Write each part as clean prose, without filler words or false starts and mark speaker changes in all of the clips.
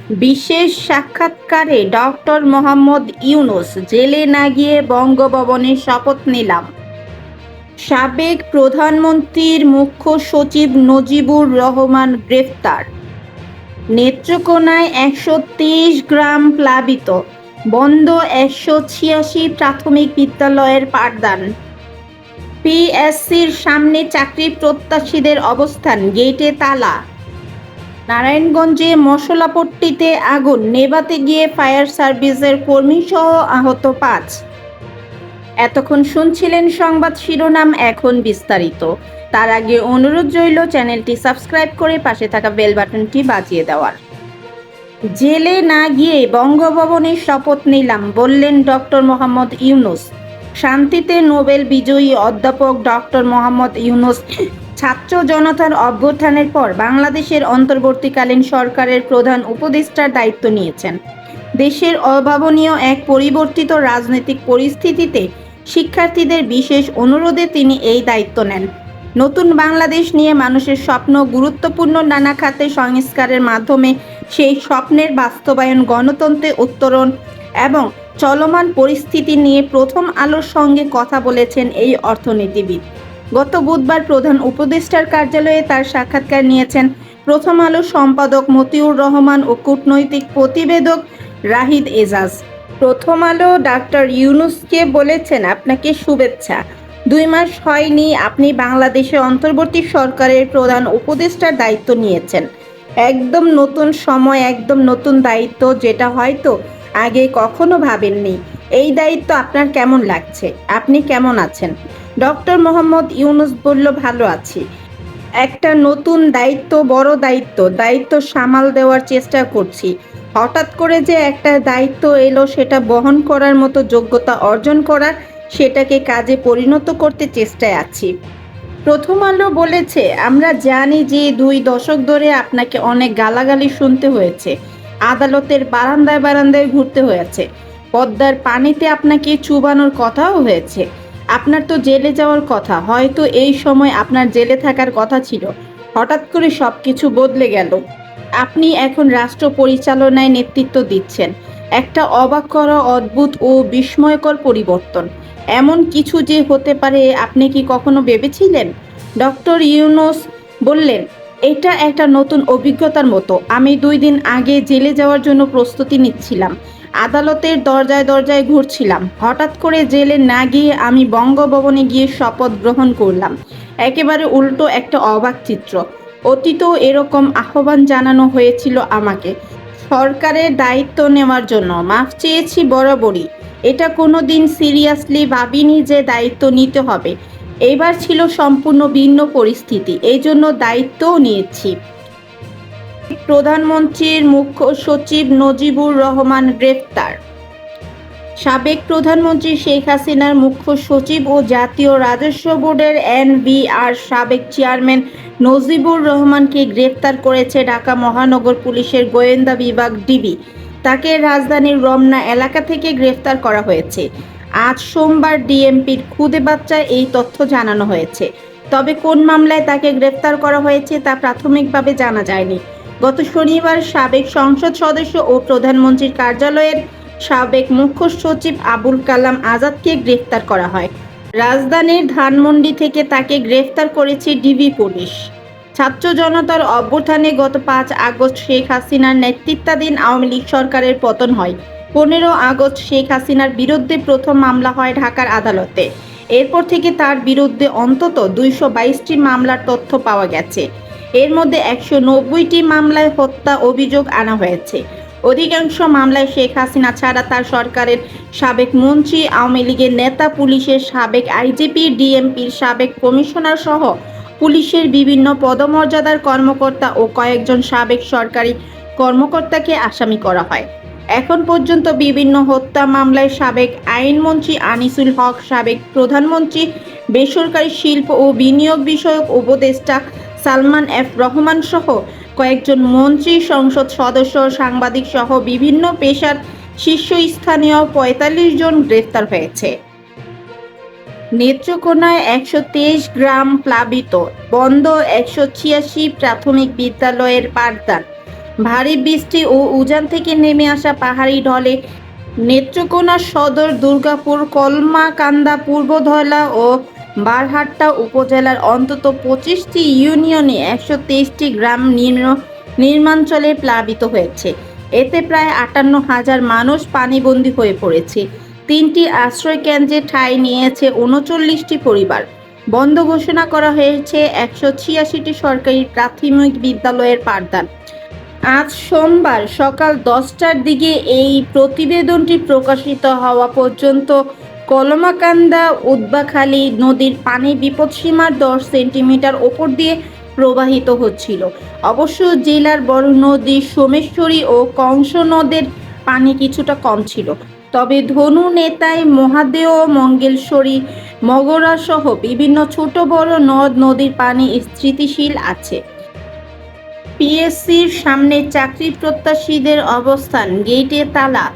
Speaker 1: বিশেষ সাক্ষাৎকারে ডক্টর মোহাম্মদ ইউনূস জেলে না গিয়ে বঙ্গভবনে শপথ নিলাম। সাবেক প্রধানমন্ত্রীর মুখ্য সচিব নজিবুর রহমান গ্রেফতার। নেত্রকোনায় ১২৩ গ্রাম প্লাবিত, বন্ধ ১৮৬ প্রাথমিক বিদ্যালয়ের পাঠদান। পিএসসির সামনে চাকরি প্রত্যাশীদের অবস্থান, গেটে তালা। নারায়ণগঞ্জে মশলাপট্টিতে আগুন নেভাতে গিয়ে ফায়ার সার্ভিসের কর্মীসহ আহত ৫। এতক্ষণ শুনছিলেন সংবাদ শিরোনাম, এখন বিস্তারিত। তার আগে অনুরোধ রইল চ্যানেলটি সাবস্ক্রাইব করে পাশে থাকা বেল বাটনটি বাজিয়ে দেওয়ার। জেলে না গিয়ে বঙ্গভবনে শপথ নিলাম বললেন ডক্টর মোহাম্মদ ইউনূস। শান্তিতে নোবেল বিজয়ী অধ্যাপক ডক্টর মোহাম্মদ ইউনূস ছাত্র জনতার অভ্যুত্থানের পর বাংলাদেশের অন্তর্বর্তীকালীন সরকারের প্রধান উপদেষ্টার দায়িত্ব নিয়েছেন। দেশের অভাবনীয় এক পরিবর্তিত রাজনৈতিক পরিস্থিতিতে শিক্ষার্থীদের বিশেষ অনুরোধে তিনি এই দায়িত্ব নেন। নতুন বাংলাদেশ নিয়ে মানুষের স্বপ্ন, গুরুত্বপূর্ণ নানা খাতে সংস্কারের মাধ্যমে সেই স্বপ্নের বাস্তবায়ন, গণতন্ত্রে উত্তরণ এবং চলমান পরিস্থিতি নিয়ে প্রথম আলোর সঙ্গে কথা বলেছেন এই অর্থনীতিবিদ। গত বুধবার প্রধান উপদেষ্টার কার্যালয়ে তার সাক্ষাৎকার নিয়েছেন প্রথম আলোর সম্পাদক মতিউর রহমান ও কূটনৈতিক প্রতিবেদক রাহিদ এজাজ। প্রথম আলো ডাক্তার ইউনূসকে বলেছেন, আপনাকে শুভেচ্ছা। ২ মাস হয়নি আপনি বাংলাদেশে অন্তর্বর্তী সরকারের প্রধান উপদেষ্টার দায়িত্ব নিয়েছেন। একদম নতুন সময়, একদম নতুন দায়িত্ব, যেটা হয়তো আগে কখনো ভাবেননি। এই দায়িত্ব আপনার কেমন লাগছে? আপনি কেমন আছেন? ডক্টর মোহাম্মদ ইউনূস বলল, ভালো আছি। একটা নতুন দায়িত্ব, বড় দায়িত্ব সামাল দেওয়ার চেষ্টা করছি। হঠাৎ করে যে একটা দায়িত্ব এলো, সেটা বহন করার মতো যোগ্যতা অর্জন করার, সেটাকে কাজে পরিণত করতে চেষ্টায় আছি। প্রথম আলো বলেছে, আমরা জানি যে ২ দশক ধরে আপনাকে অনেক গালাগালি শুনতে হয়েছে, আদালতের বারান্দায় ঘুরতে হয়েছে, পদ্মার পানিতে আপনাকে চুবানোর কথাও হয়েছে। আপনার তো জেলে যাওয়ার কথা, হয়তো এই সময় আপনার জেলে থাকার কথা ছিল। হঠাৎ করে সবকিছু বদলে গেল। আপনি এখন রাষ্ট্র পরিচালনায় নেতৃত্ব দিচ্ছেন। একটা অবাক করা, অদ্ভুত ও বিস্ময়কর পরিবর্তন। এমন কিছু যে হতে পারে আপনি কি কখনো ভেবেছিলেন? ডক্টর ইউনূস বললেন, এটা একটা নতুন অভিজ্ঞতার মতো। আমি ২ দিন আগে জেলে যাওয়ার জন্য প্রস্তুতি নিচ্ছিলাম, আদালতের দরজায় ঘুরছিলাম। হঠাৎ করে জেলে না গিয়ে আমি বঙ্গভবনে গিয়ে শপথ গ্রহণ করলাম। একেবারে উল্টো একটা অবাক চিত্র। অতীতেও এরকম আহ্বান জানানো হয়েছিল আমাকে সরকারের দায়িত্ব নেওয়ার জন্য, মাফ চেয়েছি বরাবরই। এটা কোনো দিন সিরিয়াসলি ভাবিনি যে দায়িত্ব নিতে হবে। এইবার ছিল সম্পূর্ণ ভিন্ন পরিস্থিতি, এই জন্য দায়িত্বও নিয়েছি। প্রধানমন্ত্রীর মুখ্য সচিব নজিবুর রহমান গ্রেফতার। সাবেক প্রধানমন্ত্রী শেখ হাসিনার মুখ্য সচিব ও জাতীয় রাজস্ব বোর্ডের এনবিআর সাবেক চেয়ারম্যান নজিবুর রহমানকে গ্রেফতার করেছে ঢাকা মহানগর পুলিশের গোয়েন্দা বিভাগ ডিবি। তাকে রাজধানীর রমনা এলাকা থেকে গ্রেফতার করা হয়েছে। আজ সোমবার ডিএমপির খুদে বার্তায় এই তথ্য জানানো হয়েছে। তবে কোন মামলায় তাকে গ্রেফতার করা হয়েছে তা প্রাথমিকভাবে জানা যায়নি। গত শনিবার সাবেক সংসদ সদস্য ও প্রধানমন্ত্রীর কার্যালয়ের সাবেক মুখ্য সচিব আবুল কালাম আজাদকে গ্রেফতার করা হয়। রাজধানীর ধানমন্ডি থেকে তাকে গ্রেফতার করেছে ডিবি পুলিশ। ছাত্র জনতার অভ্যুত্থানে গত ৫ আগস্ট শেখ হাসিনার নেতৃত্বাধীন আওয়ামী লীগ সরকারের পতন হয়। ১৫ আগস্ট শেখ হাসিনার বিরুদ্ধে প্রথম মামলা হয় ঢাকার আদালতে। এরপর থেকে তার বিরুদ্ধে অন্তত ২২২টি মামলার তথ্য পাওয়া গেছে। এর মধ্যে ১৯০টি মামলায় হত্যা অভিযোগ আনা হয়েছে। অধিকাংশ মামলায় শেখ হাসিনা ছাড়া তার সরকারের সাবেক মন্ত্রী, আওয়ামী লীগের নেতা, পুলিশের সাবেক আইজিপি, ডিএমপির সাবেক কমিশনার সহ পুলিশের বিভিন্ন পদমর্যাদার কর্মকর্তা ও কয়েকজন সাবেক সরকারি কর্মকর্তাকে আসামি করা হয়। এখন পর্যন্ত বিভিন্ন হত্যা মামলায় সাবেক আইনমন্ত্রী আনিসুল হক, সাবেক প্রধানমন্ত্রী, বেসরকারি শিল্প ও বিনিয়োগ বিষয়ক উপদেষ্টা সালমান এফ রহমান সহ কয়েকজন মন্ত্রী, সংসদ সদস্য, সাংবাদিক সহ বিভিন্ন পেশার শীর্ষস্থানীয় ৪৫ জন গ্রেফতার হয়েছে। নেত্রকোনায় ১২৩ গ্রাম প্লাবিত, বন্ধ ১৮৬ প্রাথমিক বিদ্যালয়ের পাঠদান। ভারী বৃষ্টি ও উজান থেকে নেমে আসা পাহাড়ি ঢলে নেত্রকোনা সদর, দুর্গাপুর, কলমাকান্দা, পূর্ব ধলা ও বারহাট্টা উপজেলার অন্তত 25টি ইউনিয়নে 123টি গ্রাম নিম্নাঞ্চলে প্লাবিত হয়েছে। এতে প্রায় 58,000 মানুষ পানিবন্দী হয়ে পড়েছে। 3টি আশ্রয় কেন্দ্রে ঠাঁই নিয়েছে 39টি পরিবার। বন্ধ ঘোষণা করা হয়েছে 186টি সরকারি প্রাথমিক বিদ্যালয়ের পাঠদান। আজ সোমবার সকাল 10টার দিকে এই প্রতিবেদনটি প্রকাশিত হওয়া পর্যন্ত কলমাকান্দা উদ্বাখালী নদীর পানি বিপদসীমার 10 সেন্টিমিটার ওপর দিয়ে প্রবাহিত হচ্ছিল। অবশ্য জেলার বড় নদী সোমেশ্বরী ও কংস নদের পানি কিছুটা কম ছিল। তবে ধনু, নেতাই, মহাদেও, মঙ্গেশ্বরী, মগরা সহ বিভিন্ন ছোট বড় নদ নদীর পানি স্থিতিশীল আছে। পিএসসির সামনে চাকরি প্রত্যাশীদের অবস্থান, গেটে তালা।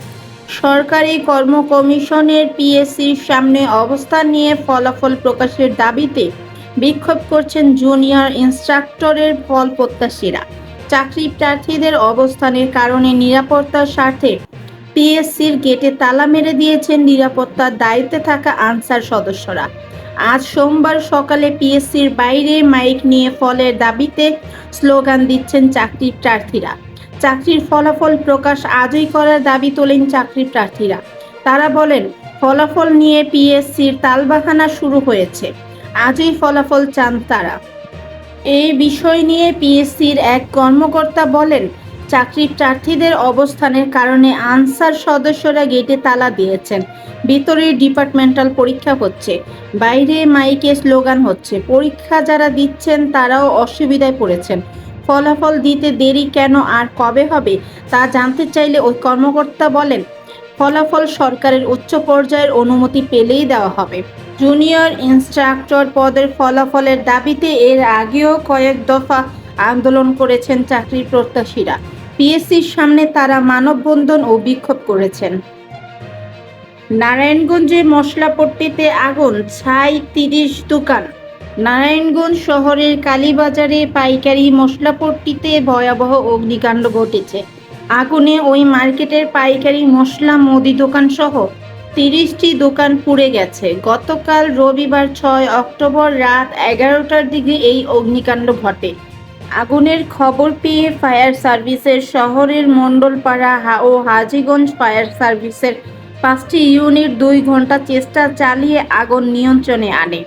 Speaker 1: সরকারি কর্ম কমিশনের পিএসসির সামনে অবস্থান নিয়ে ফলাফল প্রকাশের দাবিতে বিক্ষোভ করছেন জুনিয়র ইন্সট্রাক্টরের ফল প্রত্যাশীরা। চাকরি প্রার্থীদের অবস্থানের কারণে নিরাপত্তার স্বার্থে পিএসসির গেটে তালা মেরে দিয়েছেন নিরাপত্তার দায়িত্বে থাকা আনসার সদস্যরা। আজ সোমবার সকালে পিএসসির বাইরে মাইক নিয়ে ফলের দাবিতে স্লোগান দিচ্ছেন চাকরি প্রার্থীরা। চাকরির ফলাফল প্রকাশ আজই করার দাবি তোলেন চাকরি প্রার্থীরা। তারা বলেন, ফলাফল নিয়ে পিএসসির তালবাহানা শুরু হয়েছে, আজই ফলাফল চান তারা। এই বিষয় নিয়ে পিএসসির এক কর্মকর্তা বলেন, চাকরি প্রার্থীদের অবস্থানের কারণে আনসার সদস্যরা গেটে তালা দিয়েছেন। ভিতরে ডিপার্টমেন্টাল পরীক্ষা হচ্ছে, বাইরে মাইকে স্লোগান হচ্ছে। পরীক্ষা যারা দিচ্ছেন তারাও অসুবিধায় পড়েছেন। ফলাফল দিতে দেরি কেন আর কবে হবে তা জানতে চাইলে ওই কর্মকর্তা বলেন, ফলাফল সরকারের উচ্চ পর্যায়ের অনুমতি পেলেই দেওয়া হবে। জুনিয়র ইন্সট্রাক্টর পদের ফলাফলের দাবিতে এর আগেও কয়েক দফা আন্দোলন করেছেন চাকরি প্রত্যাশীরা। পিএসসির সামনে তারা মানববন্ধন ও বিক্ষোভ করেছেন। নারায়ণগঞ্জে মশলাপট্টিতে আগুন, ছাই 30 দোকান। নারায়ণগঞ্জ শহরের কালীবাজারে পাইকারি মশলাপট্টিতে ভয়াবহ অগ্নিকাণ্ড ঘটেছে। আগুনে ওই মার্কেটের পাইকারি মশলা, মুদি দোকান সহ 30টি দোকান পুড়ে গেছে। গতকাল রবিবার 6 অক্টোবর রাত 11টার দিকে এই অগ্নিকাণ্ড ঘটে। আগুনের খবর পেয়ে ফায়ার সার্ভিসের শহরের মণ্ডলপাড়া ও হাজীগঞ্জ ফায়ার সার্ভিসের 5টি ইউনিট 2 ঘন্টা চেষ্টা চালিয়ে আগুন নিয়ন্ত্রণে আনে।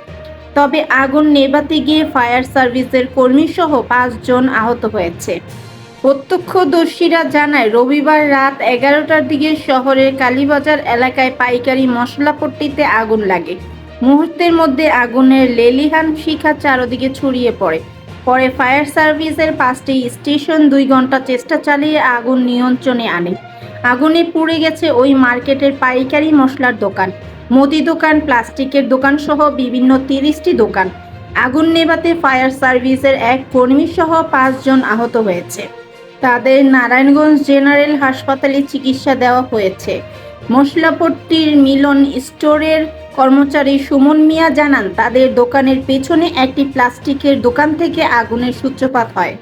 Speaker 1: তবে আগুন নেভাতে গিয়ে ফায়ার সার্ভিসের কর্মীসহ 5 জন আহত হয়েছে। প্রত্যক্ষদর্শীরা জানায়, রবিবার রাত 11টার দিকে শহরের কালীবাজার এলাকায় পাইকারি মশলাপট্টিতে আগুন লাগে। মুহূর্তের মধ্যে আগুনের লেলিহান শিখা চারদিকে ছড়িয়ে পড়ে। পরে ফায়ার সার্ভিসের 5টি স্টেশন 2 ঘন্টা চেষ্টা চালিয়ে আগুন নিয়ন্ত্রণে আনে। আগুনে পুড়ে গেছে ওই মার্কেটের পাইকারি মশলার দোকান, মুদি দোকান, প্লাস্টিকের দোকান সহ বিভিন্ন 30টি দোকান। আগুন নেভাতে ফায়ার সার্ভিসের এক কর্মী সহ 5 জন আহত হয়েছে। তাদের নারায়ণগঞ্জ জেনারেল হাসপাতালে চিকিৎসা দেওয়া হয়েছে। মশলাপট্টির মিলন স্টোরের কর্মচারী সুমন মিয়া জানান, তাদের দোকানের পেছনে একটি প্লাস্টিকের দোকান থেকে আগুনের সূত্রপাত হয়।